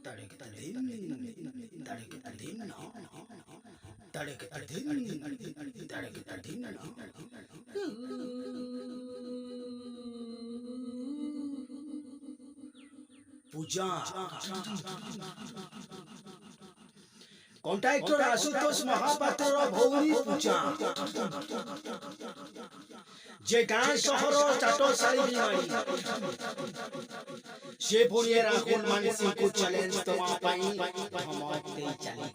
तड़कता दिन तड़कता दिन तड़कता दिन तड़कता दिन पूजा कॉन्ट्रैक्टर आशुतोष महापात्र भौरी पूजा जे गाँ सहर चाटशाली बिमारी से पुणे राहुल मानसिंह को चैलेंज दवा पाई धमक दे चली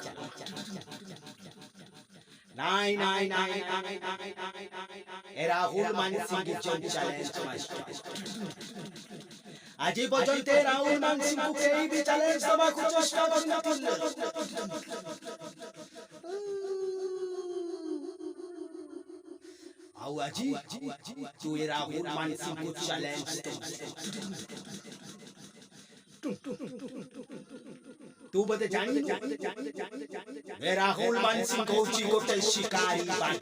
नाई नाई नाई ए राहुल मानसिंह की जो चैलेंज आज पर्यंत राहुल मानसिंह को केही भी चैलेंज दवा को चेष्टा करनथिले आउ आजी तू ए राहुल मानसिंह को चैलेंज तू बते जानी ए राहुल मानसिंह को ची गोटे शिकारी बाघ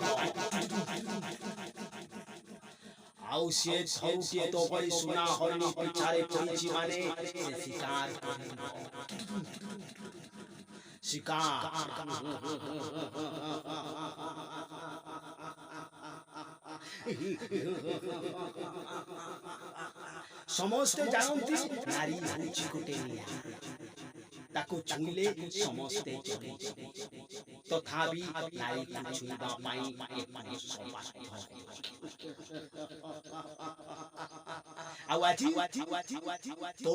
आउ से छौ तो परि सुना हरनी पिछारे पड़ी माने से शिकार शिकार समस्ते जानती नारी होची गोटे ताको छुईले समस्ते तथापि नारी को छुईबा पाई एक मनुष्य आउ आजी तो